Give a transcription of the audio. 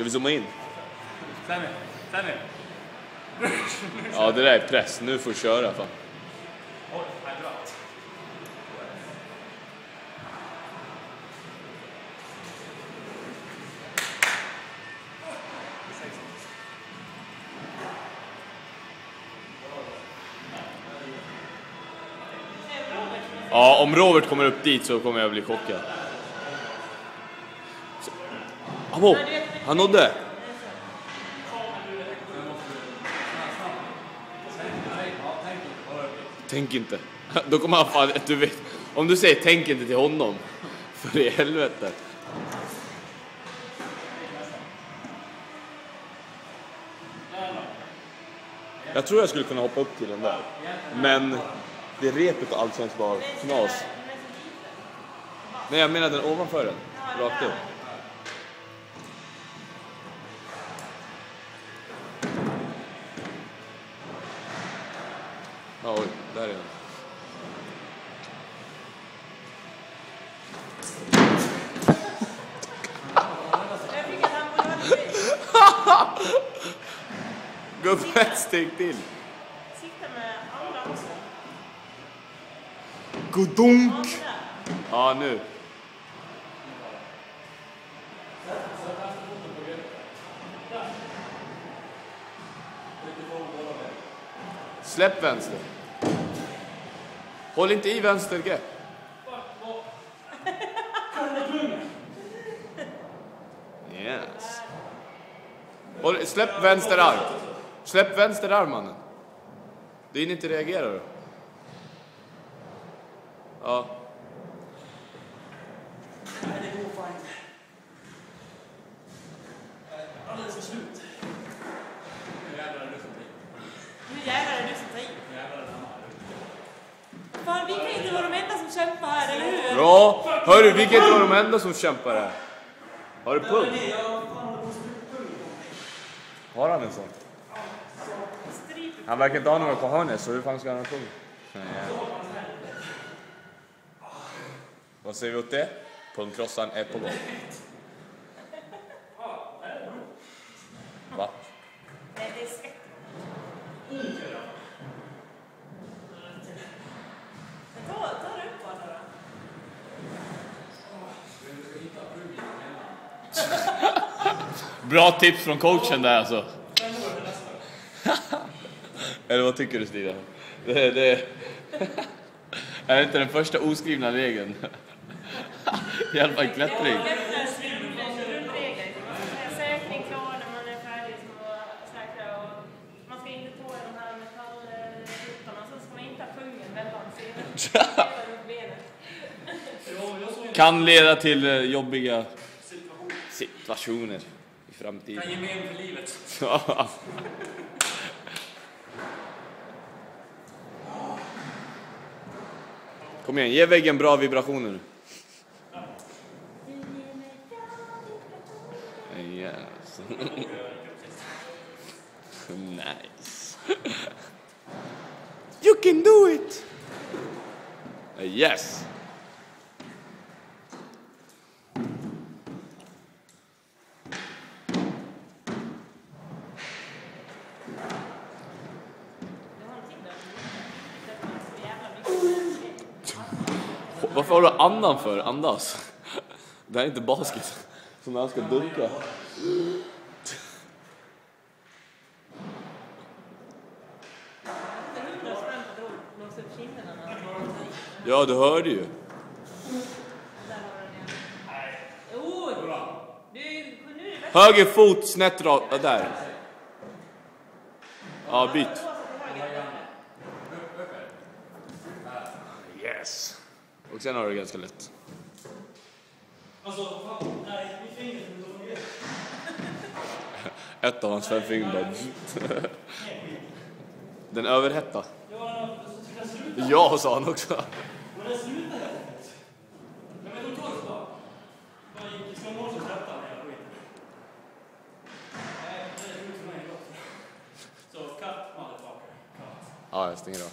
Ska vi zooma in? Sammy. Ja, det där är press. Nu får du köra. Fan. Oj, det är bra. Ja, om Robert kommer upp dit så kommer jag bli chockad. Abo, han nådde. Tänk inte. Då kommer han fan, du vet. Om du säger tänk inte till honom. För i helvete. Jag tror jag skulle kunna hoppa upp till den där. Men det repet och allt känns bara knas. Nej, jag menar den ovanför den. Rakt upp. Ja, oj, där är den. Gå upp ett steg till. Sikta med andra också. Godunk! Ja, nu. Släpp vänster. Håll inte i vänster grepp. Yes. Släpp vänster arm. Släpp vänster arm, mannen. Det är inte reagerar då. Ja. Nej, det går fan inte. Alldeles för slut. Nu jävlar är du som tar i. Nu jävlar är du som tar i. Jävlar är det Fan, vi kan inte vara de enda som kämpar här, eller hur? Bra. Hörru, vi kan inte vara de enda som kämpar här. Har du pung? Har han en sån? Han verkar inte ha några cojones, så hur fan ska han ha pung? Nej. Vad säger vi åt det? Pungkrossan är på gång. Va? Nej, det är skräck. Ta det upp bara då. Bra tips från coachen där alltså. Eller vad tycker du, Stina? Det är inte den första oskrivna regeln. I alla fall klättring. Säkring klar när man är färdig och säkra. Och man ska inte på de här metallrutorna, så ska man inte ha pungen mellan sidorna. Kan leda till jobbiga situationer i framtiden. Kan ge men för livet. Kom igen, ge väggen bra vibrationer nu. Yes. Nice. You can do it. Yes. Varför har du andan för? Andas. Det här är inte basket. Som när han ska dunka. Ja, du hörde ju. Höger fot snett rakt. Där. Ja, byt. Yes. Och sen har du det ganska lätt. Alltså, fan, nej, mitt finger som då fungerar. Ett av hans 5 fingrar. Den överhetta. Ja, sa han också. Men det slutar helt enkelt. Men jag tog så då. Jag gick i slowmotion och släppte han hela skiten. Nej, det är slut för mig också. Så, cut, motherfucker. Cut. Ja, jag stänger av.